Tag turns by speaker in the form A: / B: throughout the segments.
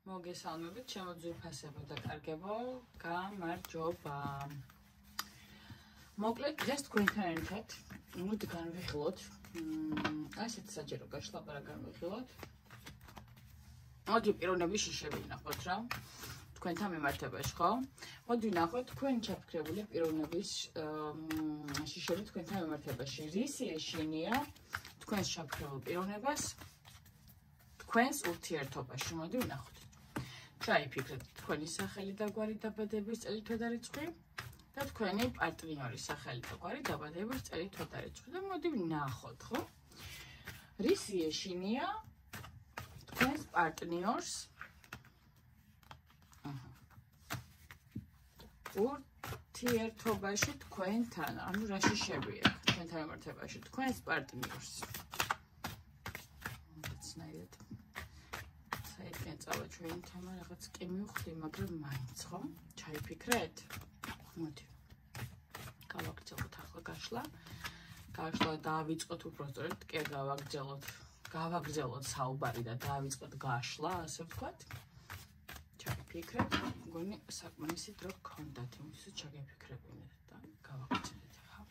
A: მოგესალმებით, ჩემო ძვირფასებო და კარგებო, გამარჯობა. მოკლედ, დღეს თქვენთან ერთად მოდი განვიხილოთ, ასეთ საჯარო გაშლაპარა განვიხილოთ. მოდი პიროვნების შიშები ვნახოთ რა, თქვენთან მიმართებაში, ხო? მოდი ვნახოთ თქვენ ჩაფიქრებული პიროვნების შიშები თქვენთან მიმართებაში. რისი ეშინია თქვენს ჩაფიქრებულ პიროვნებას თქვენს ურთიერთობაში? მოდი ვნახოთ. ჩაიფიქრეთ თქვენი სახელი და გვარი დაბადების წელი თვე და რიცხვი და თქვენი პარტნიორის სახელი და გვარი დაბადების წელი თვე და რიცხვი და მოდი ვნახოთ, ხო? რისი ეშინია თქვენს პარტნიორს ურთიერთობაში თქვენთან, ანუ რა შიშები აქვს თქვენთან მიმართებაში თქვენს პარტნიორს? მოცნაირად საერთოდ წავა ჩვენ თემა რაღაც კი მივხვდი, მაგრამ მაინც ხო? ჩაიფიქრეთ? მოდი. გავაგრძელოთ ახლა გაშლა. გაშლა დავიწყოთ უბრალოდ კი გავაგრძელოთ საუბარი და დავიწყოთ გაშლა, ასე ვთქვათ. ჩაიფიქრეთ, მგონი საკმარისი დრო გქონდათ იმისთვის ჩაგიფიქრებინეთ და გავაგრძელეთ ახლა.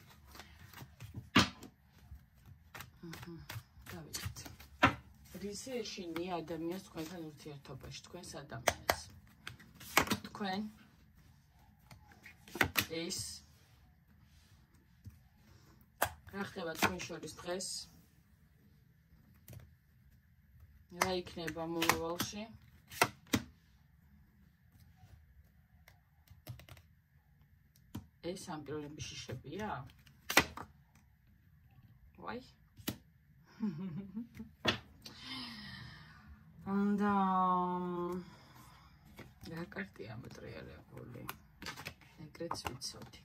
A: დავიწყეთ. რისი ეშინია ადამიანს თქვენთან ურთიერთობაში, თქვენს ადამიანს? თქვენ ეს რა ხდება თქვენ შორის დღეს? რა იქნება მომავალში? ეს ამ პიროვნების შიშებია? ვაი. და რა კარტია მოტრიალებული? ეგრეც ვიცოდი.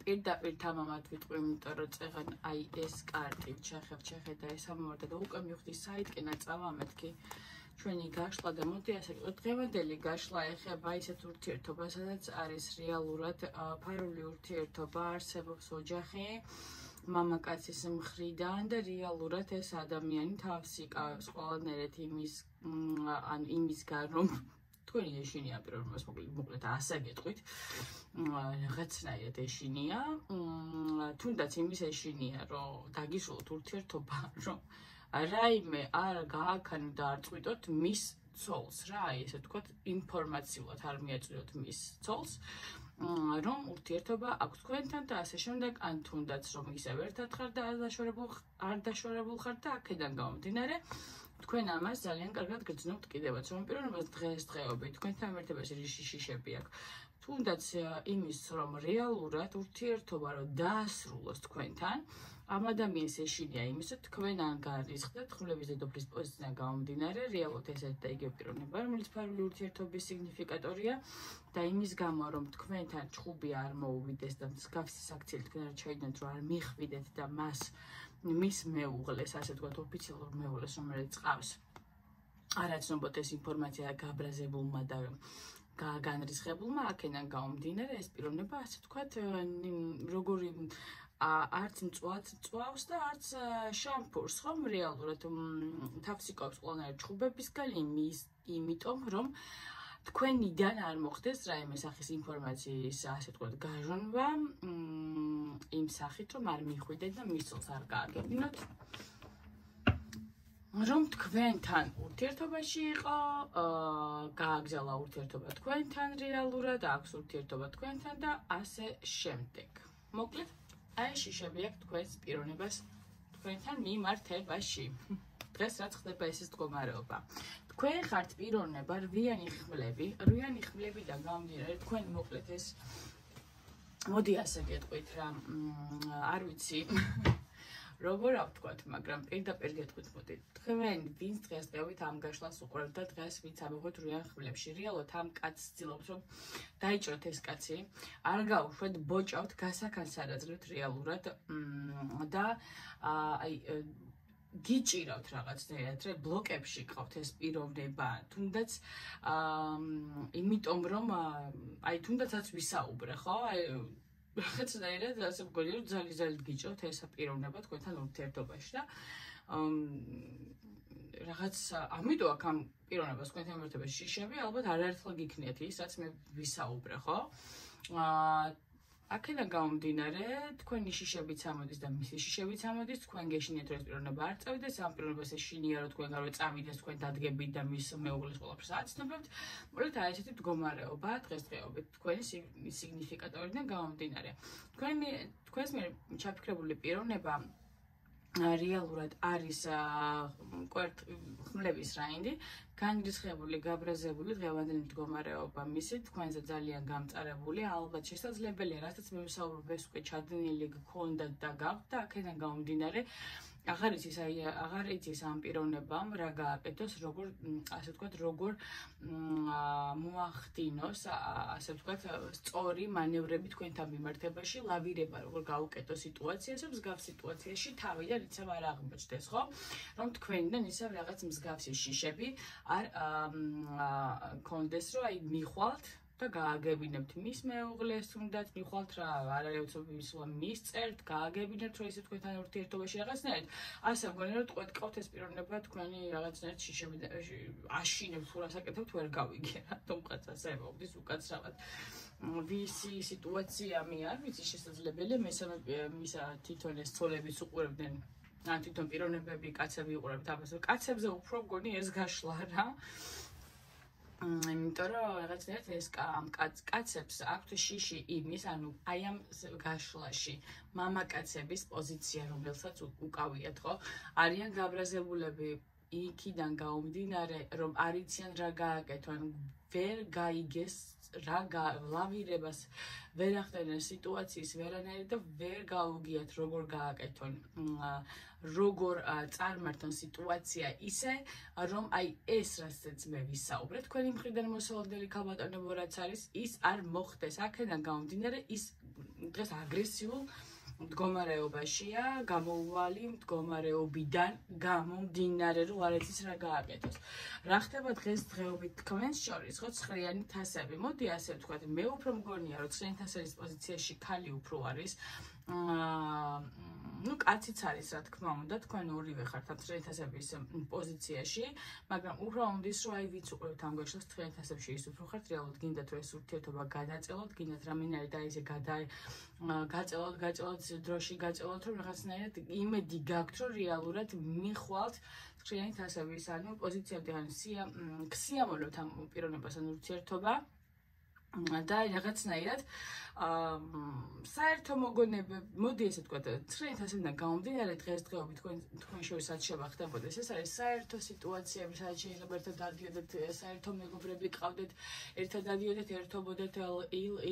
A: პირდაპირ თამამად ვიტყვი, იმიტომ რომ წეღან აი ეს კარტი შეხედა ეს ამოვარდა და უკვე მივხვდი საითკენა წავა მეთქი ჩვენი გაშლა და მოდი ასე ვიტყვი, დღევანდელი გაშლა ეხება ისეთ ურთიერთობას, სადაც არის რეალურად ფარული ურთიერთობა, არსებობს ოჯახი მამაკაცის მხრიდან და რეალურად ეს ადამიანი თავს იკავებს ყველანაირად იმისგან, რომ თქვენი ეშინია პიროვნებას, მოკლედ ასე გეტყვით, რაღაცნაირად ეშინია, თუნდაც იმის ეშინია, რომ დაგისრულოთ ურთიერთობა, რომ რაიმე არ გააქანოთ და არ წვიდოთ მის ცოლს, რა, ესე ვთქვათ, ინფორმაციულად არ მიაწვიდოთ მის ცოლს, რომ ურთიერთობა აქვს თქვენთან და ასე შემდეგ, ან თუნდაც რომ ისევ ერთად ხარ და არ დაშორებულ ხარ და აქედან გამომდინარე, თქვენ ამას ძალიან კარგად გრძნობთ კიდევაც, რომ პიროვნებას დღესდღეობით თქვენთან მიმართებაში რისი შიშები აქვს. თუნდაც იმის, რომ რეალურად ურთიერთობა რომ დაასრულოს თქვენთან, ამ ადამიანის ეშინია იმის, რომ თქვენ ან გარისხდეთ ხმლების დედოფლის პოზიციიდან გამომდინარე, რეალურად ესეთ და იგივე პიროვნება, რომელიც ფარული ურთიერთობის სიგნიფიკატორია და იმის გამო, რომ თქვენთან ჭხუბი არ მოუვიდეს და მსგავსი საქციელი თქვენ არ ჩაიდნოთ, რომ არ მიხვიდეთ და მის მეუღლეს, ასე ვთქვათ, ოფიციალურ მეუღლეს, რომელიც ყავს, არ აცნობოთ ეს ინფორმაცია გაბრაზებულმა და განრისხებულმა, აქედან გამომდინარე, ეს პიროვნება, ასე ვთქვათ, როგორი არც მწვად წვავს და არც შამფურს, ხომ რეალურად თავს იკავებს ყველანაირ ჭხუბებისგან, იმიტომ რომ თქვენიდან არ მოხდეს რაიმე სახის ინფორმაციის, ასე ვთქვათ, გაჟონვა იმ სახით, რომ არ მიხვიდეთ და მის ცოლს არ გააგებინოთ, რომ თქვენთან ურთიერთობაში იყო, გააგზავნა ურთიერთობა თქვენთან რეალურად, აქვს ურთიერთობა თქვენთან და ასე შემდეგ. მოკლედ, აი შიშები აქვს თქვენს პიროვნებას თქვენთან მიმართებაში. დღეს რაც ხდება ესეც მდგომარეობა. თქვენ ხართ პიროვნება რვიანი ხმლებიდან გამომდინარე, თქვენ მოკლედ ეს მოდი ასე გეტყვით რა, არ ვიცი როგორ ავთქვათ, მაგრამ პირდაპირ გეტყვით, მოდი. თქვენ ვინც დღესდღეობით ამ გაშლას უყურებთ და დღეს ვინც ამოხვით რვიან ხმლებში, რეალურად ამ კაცს ცდილობთ, რომ დაიჭროთ ეს კაცი, არ გაუშვეთ, ბოჭავთ, გასაქანს არ აძლევთ რეალურად და აი გიჭირავთ რაღაცნაირად, ბლოკებში ყავთ ეს პიროვნება, თუნდაც იმიტომ რომ აი თუნდაცაც ვისაუბრე, ხო? აი რაღაცნაირად ასე მგონია, რომ ძალიან გიჭირთ ეს პიროვნება თქვენთან ურთიერთობაში და რაღაც ამიტომ აქ ამ პიროვნებას თქვენთან მიმართებაში შიშები ალბათ არაერთხელ გიქნიათ ის, რაც მე ვისაუბრე, ხო? აქედან გამომდინარე, თქვენი შიშებიც ამოდის და მისი შიშებიც ამოდის, თქვენ გეშინიათ რომ ეს პიროვნება არ წავიდეს, ამ პიროვნებას ეშინია რომ თქვენ გარო წავიდეს, თქვენ დადგებით და მის მეუღლის ყველაფერს აცნობთ. მოკლედ აი ესეთი მდგომარეობა დღესდღეობით თქვენი სიგნიფიკატორიდან გამომდინარე. თქვენს მიერ ჩაფიქრებული პიროვნება რეალურად არის ხმლების რაინდი, განრისხებული, გაბრაზებული დღევანდელი მდგომარეობა მისი თქვენზე ძალიან გამწარებული, ალბათ შესაძლებელია, რასაც მე ვისაუბრებ, ეს უკვე ჩადენილი გქონდათ და გაქვთ და აქედან გამომდინარე აღარ იცის ამ პიროვნებამ რა გააკეთოს, როგორ ასე ვთქვათ, როგორ მოახდინოს, ასე ვთქვათ, სწორი მანევრები თქვენთან მიმართებაში, ლავირება როგორ გაუკეთოს სიტუაციას, რომ მსგავს სიტუაციაში თავიდან იცავ არ აღმოჩნდეს, ხო? რომ თქვენიდან ისევ რაღაც მსგავსი შიშები არ კონდეს, რომ აი მიხვალთ და გააგებინებთ მის მეუღლეს, თუნდაც მიხვალთ რა, არ არის უცებ მისწერთ, გააგებინებთ, რომ ისე თქვენთან ურთიერთობაში რაღაცნაირად. ასე მგონია, რომ ტყუეთყავთ ეს პიროვნება თქვენი რაღაცნაირად შიშები აშინებთ, თუ რას აკეთებთ, ვერ გავიგე, რატომღაც ასე მოვდის უკაცრავად. ვისი სიტუაცია მე არ ვიცი, შესაძლებელია მესამე მისა თვითონ ეს ცოლებიც უყურებდნენ, ან თვითონ პიროვნებები, კაცები უყურებთ ამას, კაცებზე უფრო მგონი ეს გაშლა რა. იმიტომ რომ რაღაცნაირად ეს კაცებს აქვთ შიში იმის, ანუ აი ამ გაშლაში მამაკაცების პოზიცია, რომელსაც უკავიათ, ხო? არიან გაბრაზებულები იქიდან გამომდინარე, რომ არ იციან რა გააკეთონ, ვერ გაიგეს რა ლავირებას ვერ ახდენენ სიტუაციის ვერანაირად და ვერ გაუგიათ როგორ გააკეთონ, როგორ წარმართონ სიტუაცია ისე, რომ აი ეს რასაც მე ვისაუბრე, თქვენი მხრიდან მოსალოდნელი ქალბატონებო რაც არის, ის არ მოხდეს. აქედან გამომდინარე, ის დღეს აგრესიულ მდგომარეობაშია, გამოუვალი მდგომარეობიდან გამომდინარე, რომ არ იცის რა გააკეთოს. რა ხდება დღესდღეობით თქვენს შორის, ხო, ცხრიანი თასები. მოდი ასე ვთქვათ, მე უფრო მგონია, რომ ცხრიანი თასების პოზიციაში ქალი უფრო არის. ну, კაციც არის, რა თქმა უნდა, თქვენ ორივე ხართ ამ ცხრიანი თასების პოზიციაში, მაგრამ უფრო უნდის, რომ აი ვიც უყურებთ ამ გაშლას ცხრიანი თასებში ის უფრო ხართ, რეალურად გინდათ, რომ ეს ურთიერთობა გადაწელოთ, გინდათ რამენაირად და ისე გაწელოთ დროში გაწელოთ, რომ რაღაცნაირად იმედი გაქვთ, რომ რეალურად მიხვალთ ცხრიანი თასების, ანუ პოზიციამდე ან ქსიამოვნებთ ამ პიროვნებას ან ურთიერთობა და რაღაცნაირად საერთო მოგონებები, მოდი ესე ვთქვათ, ცხრიანი თასებიდან გამომდინარე დღესდღეობით თქვენ შორის რაც შევა ხდებოდეს, ეს არის საერთო სიტუაციები, სადაც შეიძლება ერთად დადიოდეთ, საერთო მეგობრები ყავდეთ, ერთად დადიოდეთ, ერთობოდეთ,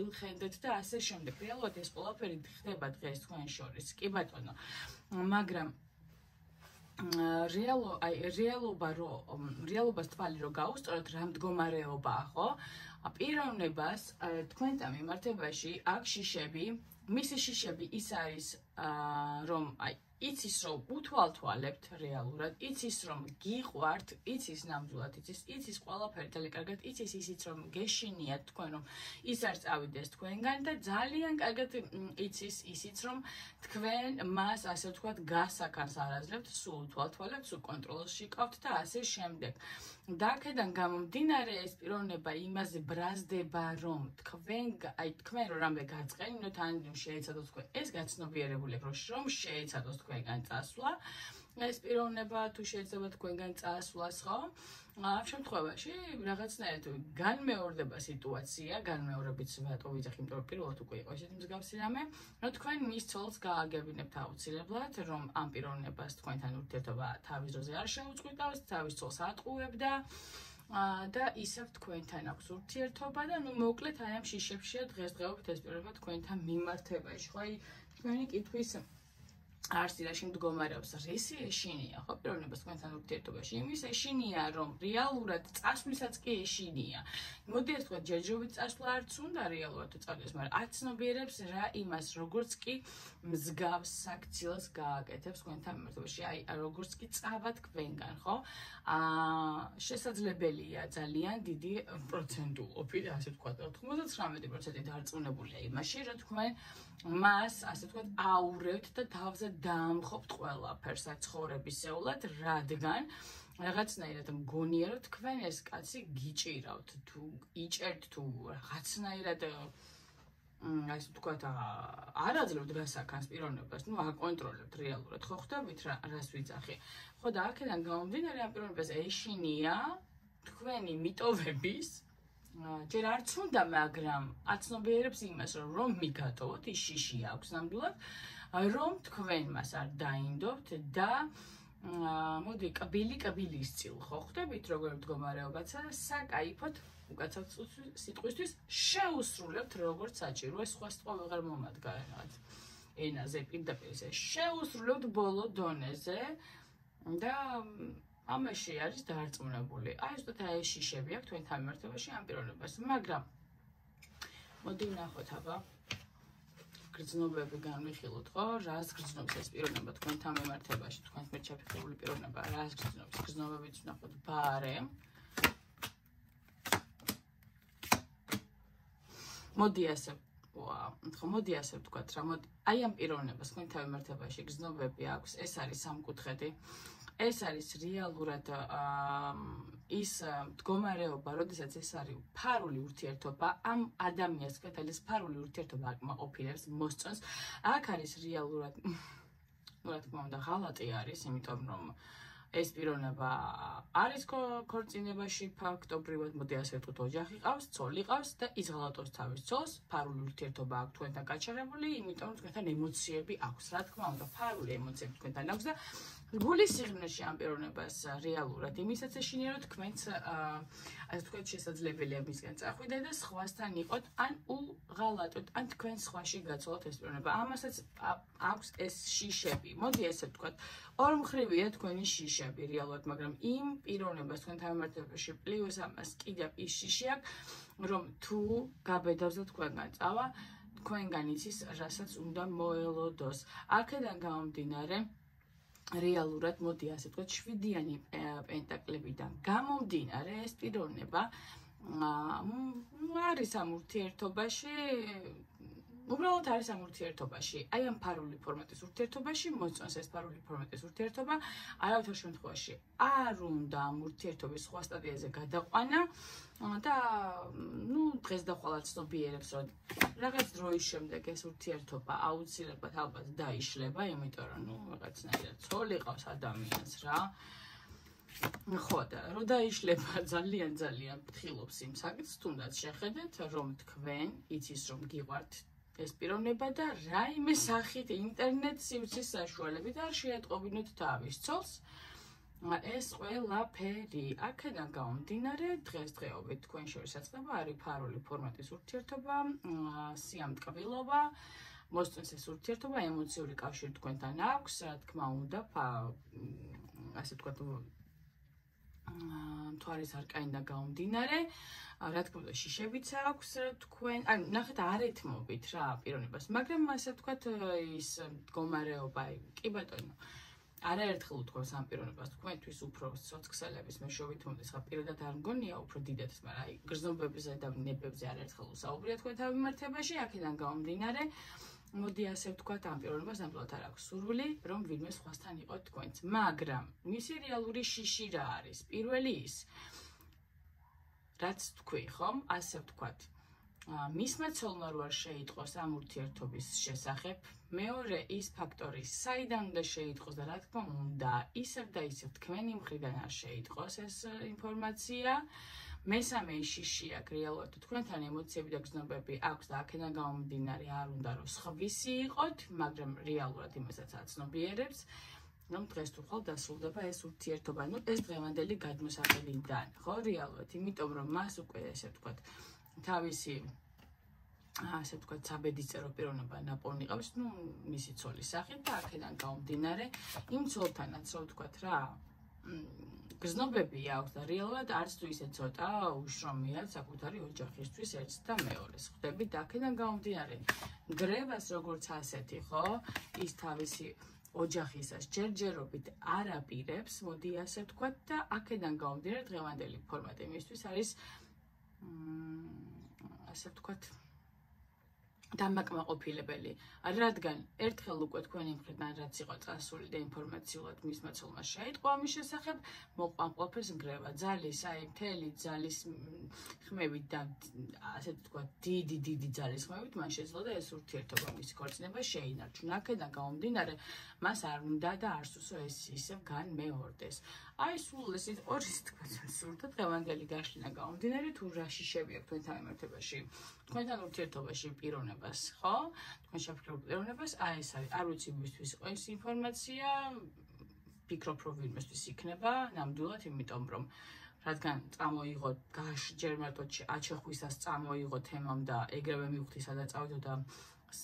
A: ილხენდეთ და ასე შემდეგ. რეალურად ეს ყველაფერი ხდება დღეს თქვენ შორის. კი ბატონო, მაგრამ რეალობას თვალი რო გაუსწოროთ, რა მდგომარეობაა, ხო? პიროვნებას თქვენთან მიმართებაში აქ შიშები, მისი შიშები ის არის, რომ აი იცის რომ უთვალთვალებთ რეალურად, იცის რომ გიყვართ, იცის ნამდვილად იცის ყველაფერი ძალიან კარგად, იცის ისიც რომ გეშინიათ თქვენ რომ ის არ წავიდეს თქვენგან და ძალიან კარგად იცის ისიც რომ თქვენ მას ასე ვთქვათ გასაქანს არ აძლევთ, სულ უთვალთვალებთ, სულ კონტროლში ყავთ და ასე შემდეგ. და აქედან გამომდინარე ეს პიროვნება იმაზე ბრაზდება, რომ თქვენ რომ რამე გაწყენინოთ, ან შეეცადოთ თქვენ ეს გაცნობიერებული რომ შეეცადოთ თქვენგან წასვლა, ეს პიროვნება თუ შეიძლება თქვენგან წასვლას, ხო? ამ შემთხვევაში რაღაცნაირად განმეორდება სიტუაცია, განმეორებით ვატო ვიძახი, იმიტომ რომ პირველად უკვე იყო ესეთი მსგავსი რამე, რომ თქვენ მის ცოლს გააგებინებთ აუცილებლად, რომ ამ პიროვნებას თქვენთან ურთიერთობა თავის დროზე არ შეუწყვეტავს, თავის ცოლს ატყუებდა და ისევ თქვენთან აქვს ურთიერთობა და ნუ მოკლედ აი ამ შიშებშია დღესდღეობით ეს პიროვნება თქვენთან მიმართებაში, ხო? აი თქვენი კითხვის არსირაში მდგომარეობს, რისი ეშინია, ხო, პიროვნებას თქვენთან ურთიერთობაში, იმის ეშინია, რომ რეალურად წასვლისას კი ეშინია. მოდი ასე ვთქვათ, ჯერჯერობით წასვლა არც უნდა რეალურად თუ წავიდეს, მაგრამ აცნობიერებს რა იმას, როგორც კი მსგავს საქციელს გააკეთებს თქვენთან მიმართებაში, აი, როგორც კი წავა თქვენგან, ხო? შესაძლებელია ძალიან დიდი პროცენტულობით, ასე ვთქვათ, 99% დარწმუნებულია იმაში, რომ თქვენ მას, ასე ვთქვათ, აურევთ და თავზე დაამხობთ ყველაფერს, ცხოვრებისეულად, რადგან რაღაცნაირად მგონია რომ თქვენ ეს კაცი გიჭირავთ თუ იჭერთ თუ რაღაცნაირად ასე ვთქვათ არაძლევთ გასაქანს პიროვნებას, ნუ აკონტროლებთ რეალურად, ხო ხვდებით რას ვიძახი. ხო და აქედან გამომდინარე ამ პიროვნებას ეშინია თქვენი მიტოვების ჯერ არც უნდა, მაგრამ აცნობიერებს იმას, რომ მიგატოვოთ, ის შიში აქვს ნამდვილად, რომ თქვენ მას არ დაინდობთ და მოდი კბილის წილ ხო ხვდებით როგორ მდგომარეობაცა საკაიფოდ უკაცრავ სიტყვისთვის შეუსრულებთ როგორც საჭირო ეს სხვა სიტყვა ვეღარ მომადგა რაღაც ენაზე პირდაპირ შეუსრულებთ ბოლო დონეზე და ამაში არის დარწმუნებული. აი ზუსტად ეს შიშები აქვს თქვენთან მიმართებაში ამ პიროვნებას, მაგრამ მოდი ვნახოთ აბა გრძნობები განვიხილოთ, ხო? რას გრძნობს ეს პიროვნება თქვენთან მიმართებაში, თქვენს მიერ ჩაფიქრებული პიროვნება, რას გრძნობს? გრძნობებიც ვნახოთ ბარემ. მოდი ასე ვთქვათ რა, აი ამ პიროვნებას თქვენთან მიმართებაში გრძნობები აქვს, ეს არის სამკუთხედი. ეს არის რეალურად ის მდგომარეობა, როდესაც ეს არის ფარული ურთიერთობა, ამ ადამიანს თქვენთან ეს ფარული ურთიერთობა აკმაყოფილებს, მოსწონს. აქ არის რეალურად, რა თქმა უნდა, ღალატი არის, იმიტომ რომ ეს პიროვნება არის ქორწინებაში ფაქტობრივად, მოდი ასე ვთქვათ, ოჯახი ყავს, ცოლი ყავს და ის ღალატობს თავის ცოლს, ფარული ურთიერთობა აქვს თქვენთან გაჩაღებული, იმიტომ რომ თქვენთან ემოციები აქვს, რა თქმა უნდა, ფარული ემოციები თქვენთან აქვს და გულის სიღრმეში ამ პიროვნებას რეალურად იმისაც ეშინია, რომ თქვენც ასე ვთქვათ შესაძლებელია მისგან წახვიდეთ და სხვასთან იყოთ, ან უღალატოთ, ან თქვენ სხვაში გაცოლოთ ეს პიროვნება. ამასაც აქვს ეს შიშები. მოდი ესე ვთქვათ, ორმხრივია თქვენი შიშები რეალურად, მაგრამ იმ პიროვნებას თქვენთან მიმართებაში პლუს ამას კიდევ ის შიში აქვს, რომ თუ გაბედავს და თქვენგან წავა, თქვენგან იცის, რასაც უნდა მოელოდოს. აქედან გამომდინარე რეალურად მოდი ასე ვთქვათ, 7-იანი პენტაკლებიდან გამომდინარე ეს პიროვნება არის ამ ურთიერთობაში, უბრალოდ არის ამ ურთიერთობაში, აი ამ ფარული ფორმატის ურთიერთობაში, მოწონს ეს ფარული ფორმატის ურთიერთობა, არავითარ შემთხვევაში არ უნდა ამ ურთიერთობის სხვა სტადიაზე გადაყვანა და ნუ დღეს და ხვალ ცნობიერებს, რომ რაღაც დროის შემდეგ ეს ურთიერთობა აუცილებლად ალბათ დაიშლება, იმიტომ რომ ნუ რაღაცნაირად ცოლი ყავს ადამიანს რა. ხო და რომ დაიშლება ძალიან ფრთხილობს იმ საკითხს, თუნდაც შეხედეთ, რომ თქვენ იცის რომ გიყვართ ეს პიროვნება და რაიმე სახით ინტერნეტ სივრცის საშუალებით არ შეატყობინოთ თავის ცოლს. ეს ყველაფერი აქედან გამომდინარე დღესდღეობით თქვენ შორის საწყება არის ფარული ფორმატის ურთიერთობა, სიამტკბილობა, მოსწონს ეს ურთიერთობა, ემოციური კავშირი თქვენთან აქვს, რა თქმა უნდა, ასე ვთქვათ, მთვარის არკანიდან გამომდინარე, რა თქმა უნდა, შიშებიც აქვს თქვენ, ანუ ნახეთ არ ეთმობით რა პიროვნებას, მაგრამ ასე ვთქვათ, ის მდგომარეობა, კი ბატონო, არაერთხელ უთქვამს ამ პიროვნებას თქვენთვის უფრო სოციალების მეშვეობით მომდის, ხა პირადად არ მგონია უფრო დიდად, მაგრამ აი გრძნობებზე და ნებებზე არაერთხელ უსაუბრია თქვენთან მიმართებაში, აქედან გამომდინარე, მოდი ასე ვთქვათ, ამ პიროვნებას ნამდვილად არ აქვს სურვილი, რომ ვინმე სხვასთან იყოთ თქვენც, მაგრამ მისი რეალური შიში რა არის? პირველი ის, რაც თქვი, ხომ, ასე ვთქვათ, მისმა ცოლმა რო არ შეიტყოს ამ ურთიერთობის შესახებ, მეორე ის ფაქტორი, საიდან უნდა შეიტყოს და რა თქმა უნდა, ისევ და ისევ თქვენი მხრიდან არ შეიტყოს ეს ინფორმაცია. მესამე შიში აქვს რეალურად თქვენთან ემოციები და გრძნობები აქვს და აქედან გამომდინარე არ უნდა რომ სხვისი იყოთ, მაგრამ რეალურად იმასაც აცნობიერებს, რომ დღეს თუ ხვალ დასრულდება ეს ურთიერთობა, ნუ ეს დღევანდელი გადმოსახედიდან, ხო, რეალურად, იმიტომ რომ მას უკვე ესე ვთქვათ, თავისი ასე ვთქვათ, საბედისწერო პიროვნება ნაპოვნი ყავს, ნუ მისი ცოლის სახით და აქედან გამომდინარე, იმ ცოლთანაც რო ვთქვათ რა, გრძნობები აქვს და რეალურად არც თუ ისე ცოტა უშრომია საკუთარი ოჯახისთვის ერთს და მეორეს. ხვდებით და აქედან გამომდინარე, ნგრევას როგორც ასეთი, ხო, ის თავისი ოჯახისას ჯერჯერობით არ აპირებს, მოდი ასე ვთქვათ და აქედან გამომდინარე დღევანდელი ფორმატი მისთვის არის ასე ვთქვათ, დამაკმაყოფილებელი, რადგან ერთხელ უკვე თქვენი მხრიდან რაც იყო წასული და ინფორმაციულად მის მოცულმა შეიტყო ამის შესახებ, მოყვა ყველაფერს ნგრევა, ძალის, აი მთელი ძალის ხმებით და ასე ვთქვათ, დიდი ძალის ხმებით მან შეძლო და ეს ურთიერთობა მისი ქორწინება შეინარჩუნა. აქედან გამომდინარე, მას არ უნდა და არ სურსო ეს ისევ განმეორდეს. აი სულ ეს ორი თქვათ სურდა დღევანდელი გაშლინა გამომდინარე თუ რა შიშები აქვს თქვენთან მიმართებაში, თქვენთან ურთიერთობაში პიროვნებას, ხო? თქვენ შეფიქრებთ პიროვნებას, აი ეს არის, არ ვიცი ვისთვის იყო ეს ინფორმაცია, ფიქრობ რომ ვინმესთვის იქნება, ნამდვილად, იმიტომ რომ რადგან წამოიღო ჯერ მარტო აჩეხვისას წამოიღო თემამ და ეგრევე მივხვდი სადაც წავიდო და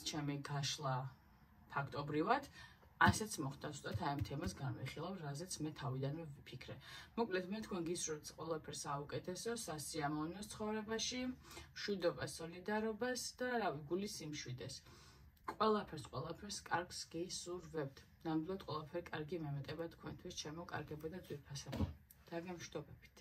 A: ჩემი გაშლა ფაქტობრივად ასეც მოხდა ზუსტად აი ამ თემას განვიხილავ, რაზეც მე თავიდანვე ვიფიქრე. მოკლედ მე თქვენ გისურვებთ ყველაფერს საუკეთესო, სასიამოვნოს ცხოვრებაში, მშვიდობას, სოლიდარობას და რავი, გულის სიმშვიდეს. ყველაფერს კარგს გისურვებთ. ნამდვილად ყველაფერი კარგი მემეტება თქვენთვის, ჩემო კარგებო და ძვირფასებო. დაგემშვიდობებით.